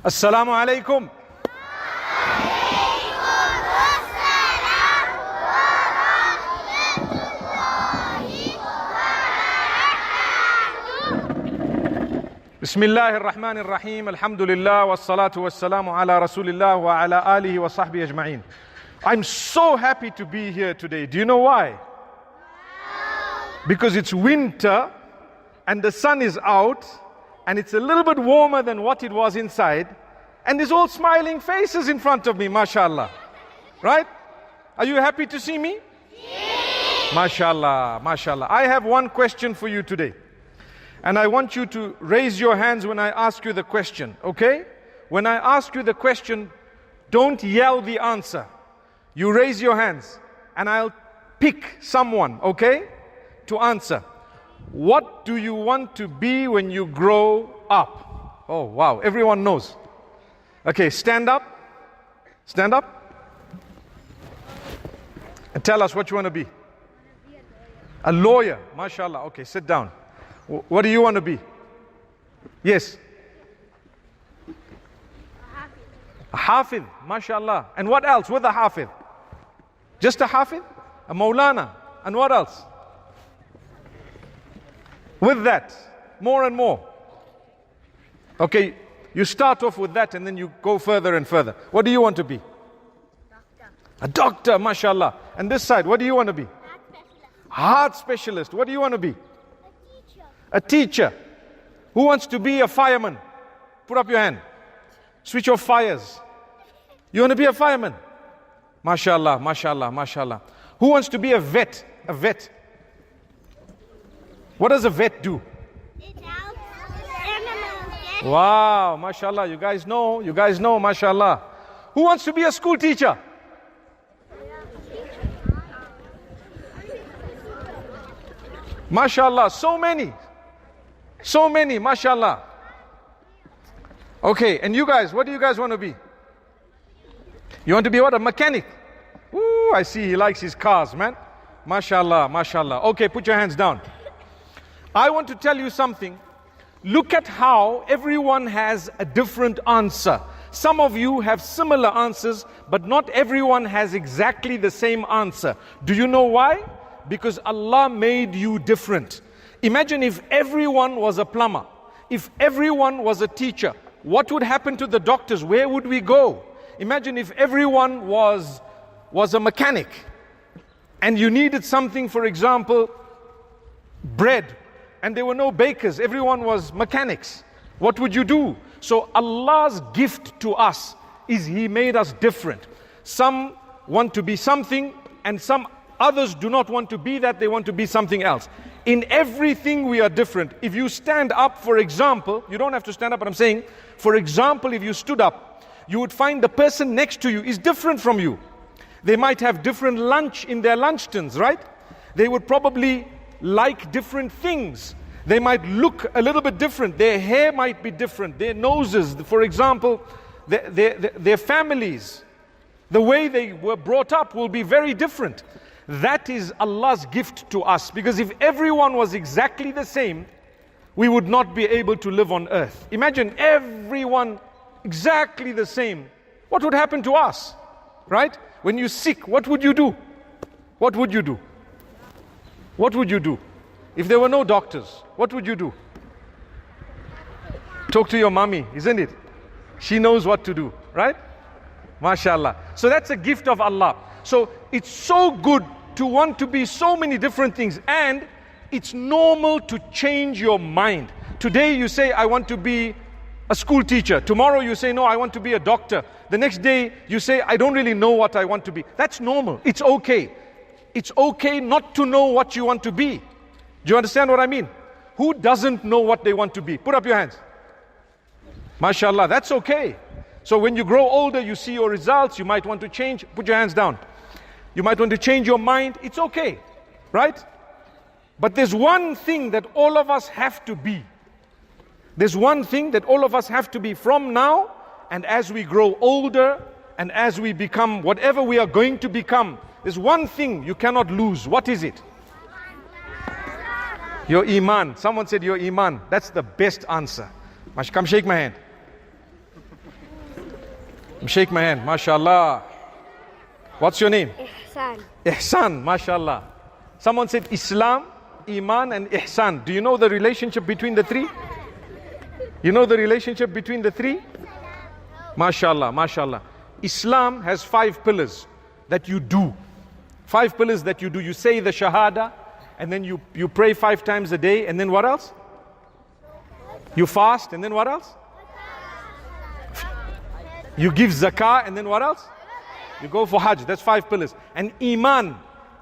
Assalamu alaikum. Bismillahir Rahmanir Rahim. Alhamdulillah wassalatu wassalamu ala Rasulillah wa ala alihi wa sahbihi ajma'in. I'm so happy to be here today. Do you know why? Because it's winter and the sun is out and it's a little bit warmer than what it was inside, and there's all smiling faces in front of me, mashallah. Right? Are you happy to see me? Yes. Mashallah, mashallah. I have one question for you today. And I want you to raise your hands when I ask you the question, okay? When I ask you the question, don't yell the answer. You raise your hands and I'll pick someone, okay, to answer. What do you want to be when you grow up? Oh, wow, everyone knows. Okay, stand up. Stand up. And tell us what you want to be. A lawyer, mashallah. Okay, sit down. What do you want to be? Yes. A hafid, mashallah. And what else with a hafid? Just a hafid? A maulana. And what else? With that, more and more. Okay, you start off with that and then you go further and further. What do you want to be? Doctor. A doctor, mashallah. And this side, what do you want to be? Heart specialist. Heart specialist. What do you want to be? A teacher. A teacher. Who wants to be a fireman? Put up your hand. Switch off fires. You want to be a fireman? Mashallah, mashallah, mashallah. Who wants to be a vet? A vet. What does a vet do? It helps animals get Wow, mashallah. You guys know, mashallah. Who wants to be a school teacher? Mashallah, so many, mashallah. Okay, and you guys, what do you guys want to be? You want to be what? A mechanic? Ooh, I see he likes his cars, man. Mashallah, mashallah. Okay, put your hands down. I want to tell you something. Look at how everyone has a different answer. Some of you have similar answers, but not everyone has exactly the same answer. Do you know why? Because Allah made you different. Imagine if everyone was a plumber, if everyone was a teacher, what would happen to the doctors? Where would we go? Imagine if everyone was a mechanic and you needed something, for example, bread, and there were no bakers, everyone was mechanics. What would you do? So Allah's gift to us is He made us different. Some want to be something and some others do not want to be that, they want to be something else. In everything we are different. If you stand up, for example, you don't have to stand up, but I'm saying, for example, if you stood up, you would find the person next to you is different from you. They might have different lunch in their lunch tins, right? They would probably like different things. They might look a little bit different. Their hair might be different. Their noses, for example, their families, the way they were brought up will be very different. That is Allah's gift to us. Because if everyone was exactly the same, we would not be able to live on earth. Imagine everyone exactly the same. What would happen to us? Right? When you're sick, what would you do? What would you do? What would you do? If there were no doctors, what would you do? Talk to your mommy, isn't it? She knows what to do, right? MashaAllah. So that's a gift of Allah. So it's so good to want to be so many different things, and it's normal to change your mind. Today you say, I want to be a school teacher. Tomorrow you say, no, I want to be a doctor. The next day you say, I don't really know what I want to be. That's normal. It's okay. It's okay not to know what you want to be. Do you understand what I mean? Who doesn't know what they want to be? Put up your hands. MashaAllah, that's okay. So when you grow older, you see your results, you might want to change. Put your hands down. You might want to change your mind. It's okay, right? But there's one thing that all of us have to be. There's one thing that all of us have to be from now, and as we grow older, and as we become whatever we are going to become, there's one thing you cannot lose. What is it? Your iman. Someone said your iman. That's the best answer. Come shake my hand. Shake my hand. MashaAllah. What's your name? Ihsan. Ihsan. MashaAllah. Someone said Islam, Iman and Ihsan. Do you know the relationship between the three? You know the relationship between the three? MashaAllah. MashaAllah. Islam has 5 pillars that you do. 5 pillars that you do. You say the Shahada, and then you pray 5 times a day, and then what else? You fast, and then what else? You give zakah, and then what else? You go for Hajj. That's 5 pillars. And Iman.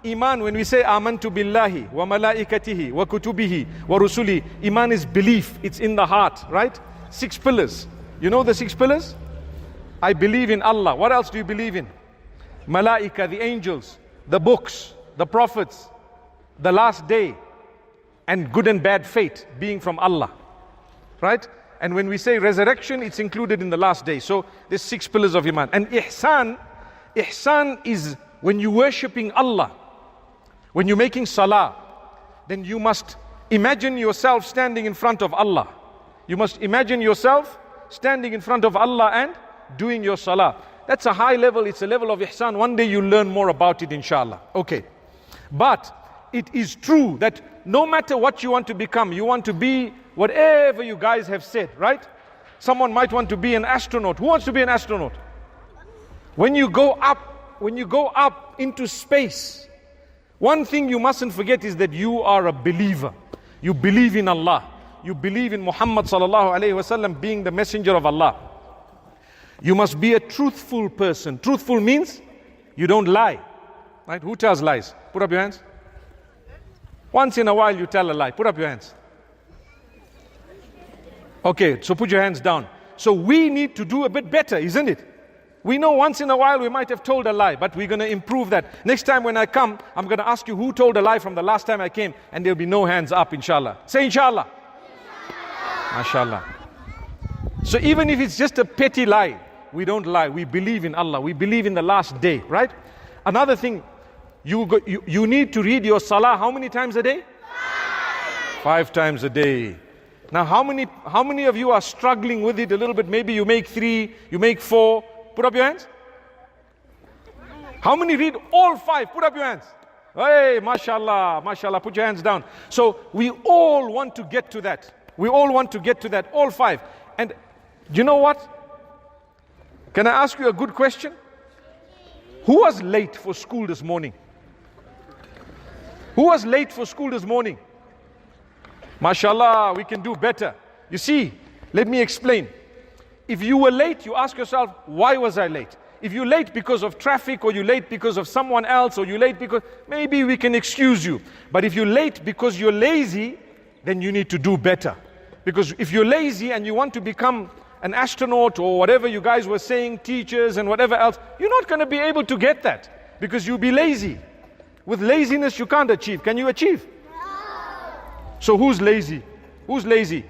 Iman, when we say Amantu billahi wa malaikatihi wa kutubihi wa rusuli, Iman is belief. It's in the heart, right? 6 pillars. You know the 6 pillars? I believe in Allah. What else do you believe in? Malaika, the angels, the books, the prophets, the last day, and good and bad fate being from Allah. Right? And when we say resurrection, it's included in the last day. So there's 6 pillars of Iman. And Ihsan is when you're worshipping Allah, when you're making salah, then you must imagine yourself standing in front of Allah. You must imagine yourself standing in front of Allah and doing your salah. That's a high level, it's a level of ihsan. One day you'll learn more about it, inshallah. Okay. But it is true that no matter what you want to become, you want to be whatever you guys have said, right? Someone might want to be an astronaut. Who wants to be an astronaut? When you go up into space, one thing you mustn't forget is that you are a believer. You believe in Allah. You believe in Muhammad sallallahu alaihi wasallam being the messenger of Allah. You must be a truthful person. Truthful means you don't lie. Right? Who tells lies? Put up your hands. Once in a while you tell a lie. Put up your hands. Okay, so put your hands down. So we need to do a bit better, isn't it? We know once in a while we might have told a lie, but we're going to improve that. Next time when I come, I'm going to ask you who told a lie from the last time I came, and there'll be no hands up, inshallah. Say inshallah. MashaAllah. So even if it's just a petty lie, we don't lie. We believe in Allah. We believe in the last day, right? Another thing, you need to read your salah how many times a day? 5 times a day. Now how many of you are struggling with it a little bit? Maybe you make 3, you make 4. Put up your hands. How many read all 5? Put up your hands. Hey, mashallah, mashallah. Put your hands down. So we all want to get to that. We all want to get to that, all 5. And you know what? Can I ask you a good question? Who was late for school this morning? Who was late for school this morning? Mashallah, we can do better. You see, let me explain. If you were late, you ask yourself, why was I late? If you're late because of traffic, or you're late because of someone else, or you're late because, maybe we can excuse you. But if you're late because you're lazy, then you need to do better. Because if you're lazy and you want to become an astronaut or whatever you guys were saying, teachers and whatever else, you're not going to be able to get that because you'll be lazy. With laziness you can't achieve. Can you achieve? So who's lazy? Who's lazy?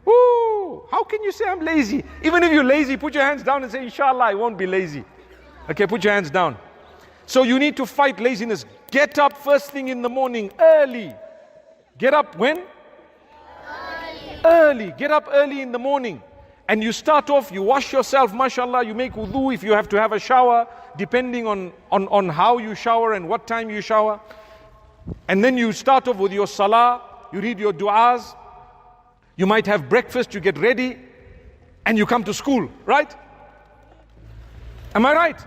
Ooh, how can you say I'm lazy? Even if you're lazy, put your hands down and say, inshallah, I won't be lazy. Okay, put your hands down. So you need to fight laziness. Get up first thing in the morning, early. Get up when? Early. Get up early in the morning. And you start off, you wash yourself, mashallah, you make wudu if you have to have a shower, depending on how you shower and what time you shower. And then you start off with your salah, you read your du'as, you might have breakfast, you get ready, and you come to school, right? Am I right?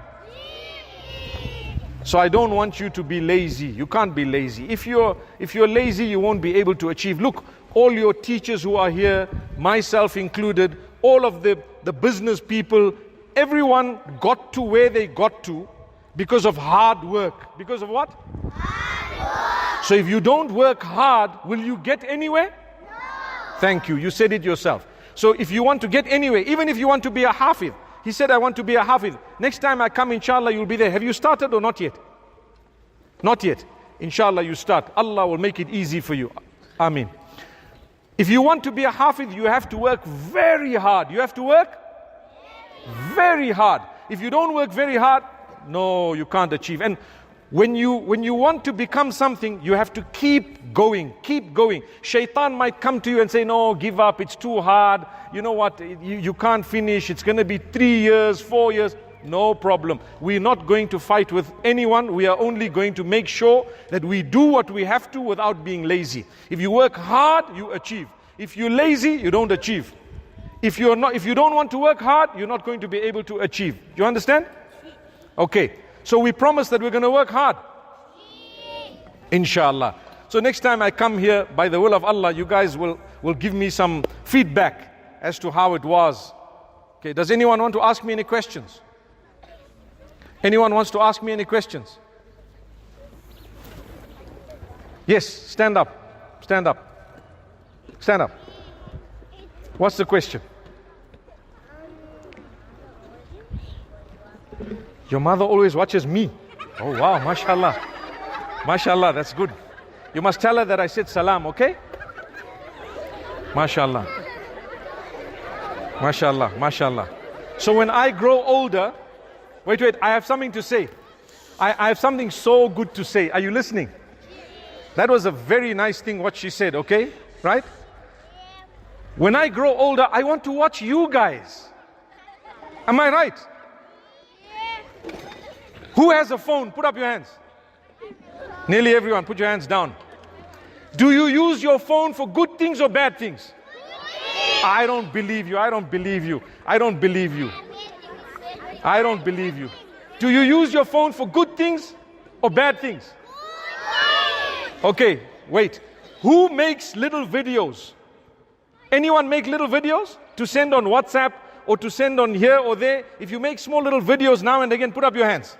So I don't want you to be lazy. You can't be lazy. If you're lazy, you won't be able to achieve. Look, all your teachers who are here, myself included, all of the business people, everyone got to where they got to because of hard work. Because of what? Hard work. So if you don't work hard, will you get anywhere? No. Thank you. You said it yourself. So if you want to get anywhere, even if you want to be a hafiz, he said, I want to be a hafiz. Next time I come, inshallah, you'll be there. Have you started or not yet? Not yet. Inshallah, you start. Allah will make it easy for you. Ameen. If you want to be a hafiz, you have to work very hard. You have to work very hard. If you don't work very hard, no, you can't achieve. And When you want to become something, you have to keep going, keep going. Shaitan might come to you and say, no, give up, it's too hard. You know what, you can't finish, it's going to be 3 years, 4 years. No problem. We're not going to fight with anyone. We are only going to make sure that we do what we have to without being lazy. If you work hard, you achieve. If you're lazy, you don't achieve. If you don't want to work hard, you're not going to be able to achieve. You understand? Okay. So we promise that we're going to work hard. Inshallah. So next time I come here, by the will of Allah, you guys will give me some feedback as to how it was. Okay. Does anyone want to ask me any questions? Anyone wants to ask me any questions? Yes, stand up. Stand up. Stand up. What's the question? Your mother always watches me. Oh wow, mashallah. Mashallah, that's good. You must tell her that I said salam, okay? Mashallah. Mashallah, mashallah. So when I grow older, wait, I have something to say. I have something so good to say. Are you listening? That was a very nice thing what she said, okay? Right? When I grow older, I want to watch you guys. Am I right? Who has a phone? Put up your hands. Nearly everyone, put your hands down. Do you use your phone for good things or bad things? I don't believe you. I don't believe you. I don't believe you. I don't believe you. Do you use your phone for good things or bad things? Okay, wait. Who makes little videos? Anyone make little videos to send on WhatsApp or to send on here or there? If you make small little videos now and again, put up your hands.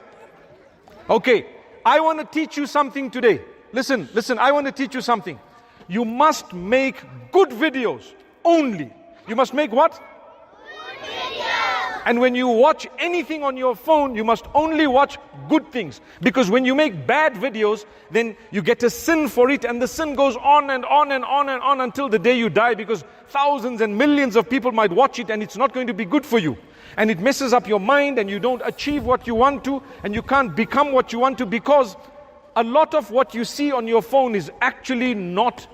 Okay, I want to teach you something today. Listen, I want to teach you something. You must make good videos only. You must make what? Good videos. And when you watch anything on your phone, you must only watch good things. Because when you make bad videos, then you get a sin for it, and the sin goes on and on and on and on until the day you die, because thousands and millions of people might watch it and it's not going to be good for you. And it messes up your mind and you don't achieve what you want to, and you can't become what you want to, because a lot of what you see on your phone is actually not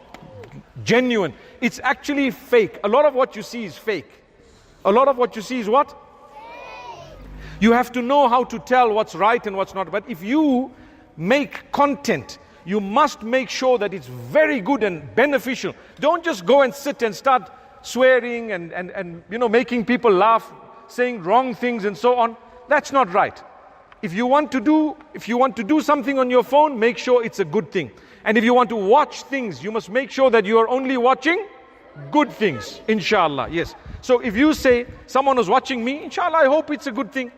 genuine. It's actually fake. A lot of what you see is fake. A lot of what you see is what? You have to know how to tell what's right and what's not. But if you make content, you must make sure that it's very good and beneficial. Don't just go and sit and start swearing and making people laugh, saying wrong things and so on. That's not right. If you want to do something on your phone, make sure it's a good thing. And if you want to watch things, you must make sure that you are only watching good things. Inshallah, yes. So if you say someone was watching me, inshallah, I hope it's a good thing.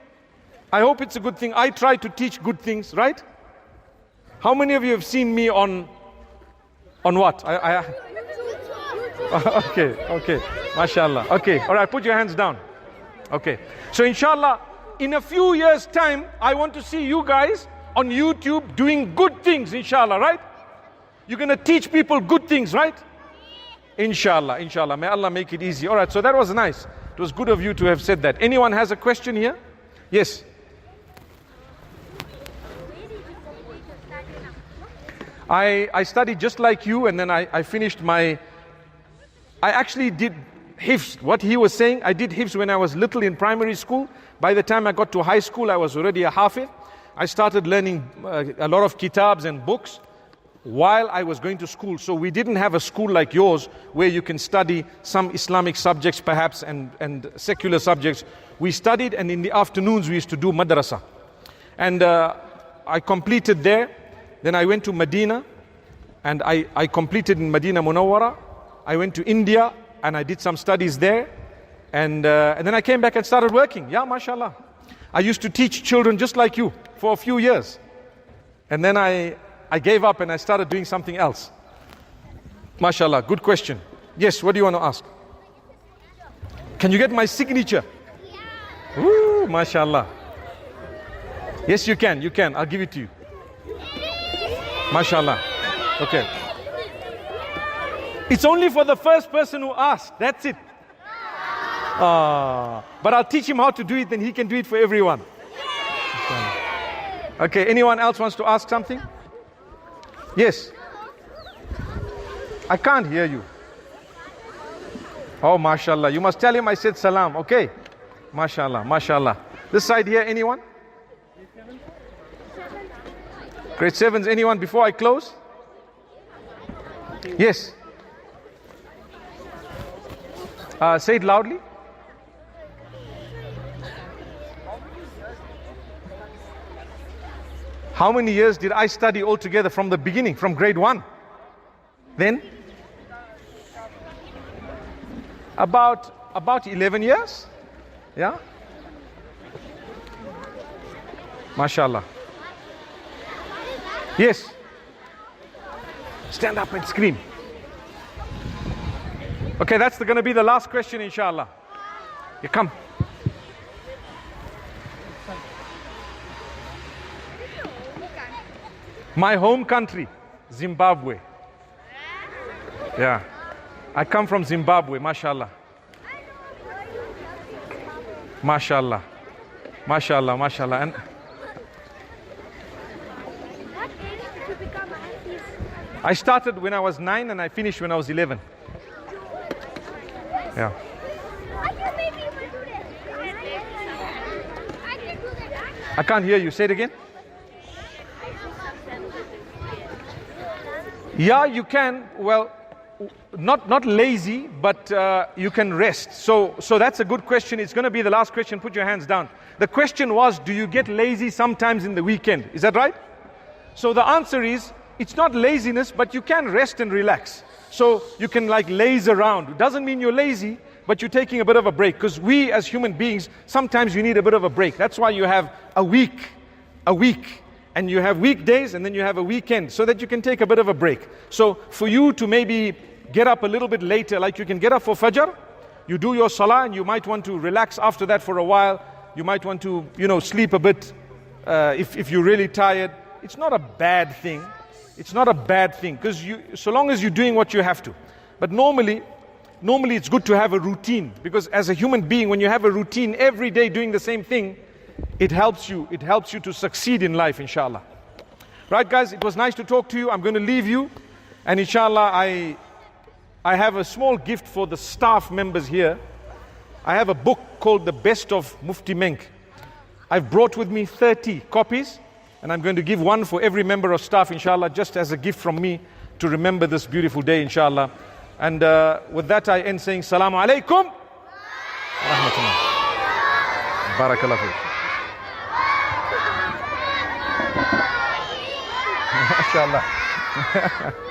I hope it's a good thing. I try to teach good things, right? How many of you have seen me on what? Okay. Mashallah. Okay, all right, put your hands down. Okay. So inshallah, in a few years' time, I want to see you guys on YouTube doing good things, inshallah, right? You're going to teach people good things, right? Inshallah. May Allah make it easy. All right, so that was nice. It was good of you to have said that. Anyone has a question here? Yes. I studied just like you, and then I finished I actually did hifz. What he was saying, I did hifz when I was little in primary school. By the time I got to high school, I was already a hafiz. I started learning a lot of kitabs and books while I was going to school. So we didn't have a school like yours where you can study some Islamic subjects perhaps and secular subjects. We studied, and in the afternoons we used to do madrasa. And I completed there. Then I went to Medina, and I completed in Medina Munawwara. I went to India, and I did some studies there. And then I came back and started working. Yeah, mashallah. I used to teach children just like you for a few years. And then I gave up and I started doing something else. Mashallah, good question. Yes, what do you want to ask? Can you get my signature? Ooh, mashallah. Yes, you can. I'll give it to you. Mashallah. Okay. It's only for the first person who asked. That's it. But I'll teach him how to do it, and he can do it for everyone. Okay, anyone else wants to ask something? Yes. I can't hear you. Oh, mashallah. You must tell him I said salam, okay? Mashallah, mashallah. This side here, anyone? Grade 7s, anyone before I close? Yes. Say it loudly. How many years did I study altogether from the beginning, from grade 1? Then? About 11 years. Yeah? MashaAllah. Yes. Stand up and scream. Okay, that's going to be the last question, inshallah. You come. My home country, Zimbabwe. Yeah. I come from Zimbabwe, mashallah. Mashallah. Mashallah, mashallah. And I started when I was 9 and I finished when I was 11. Yeah. I can't hear you. Say it again. Yeah, you can. Well, not lazy, but you can rest. So that's a good question. It's going to be the last question. Put your hands down. The question was, do you get lazy sometimes in the weekend? Is that right? So the answer is, it's not laziness, but you can rest and relax. So you can like laze around. It doesn't mean you're lazy, but you're taking a bit of a break. Because we as human beings, sometimes you need a bit of a break. That's why you have a week, and you have weekdays, and then you have a weekend, so that you can take a bit of a break. So for you to maybe get up a little bit later, like you can get up for Fajr, you do your Salah, and you might want to relax after that for a while. You might want to, sleep a bit if you're really tired. It's not a bad thing. It's not a bad thing, because so long as you're doing what you have to. But normally it's good to have a routine, because as a human being, when you have a routine every day doing the same thing, it helps you to succeed in life, inshallah. Right, guys, it was nice to talk to you. I'm going to leave you, and inshallah I have a small gift for the staff members here. I have a book called The Best of Mufti Menk. I've brought with me 30 copies, and I'm going to give one for every member of staff, inshallah, just as a gift from me to remember this beautiful day, inshallah. And with that, I end saying, Salamu alaikum. Rahmatullah. Barakallah fiik. MashaAllah.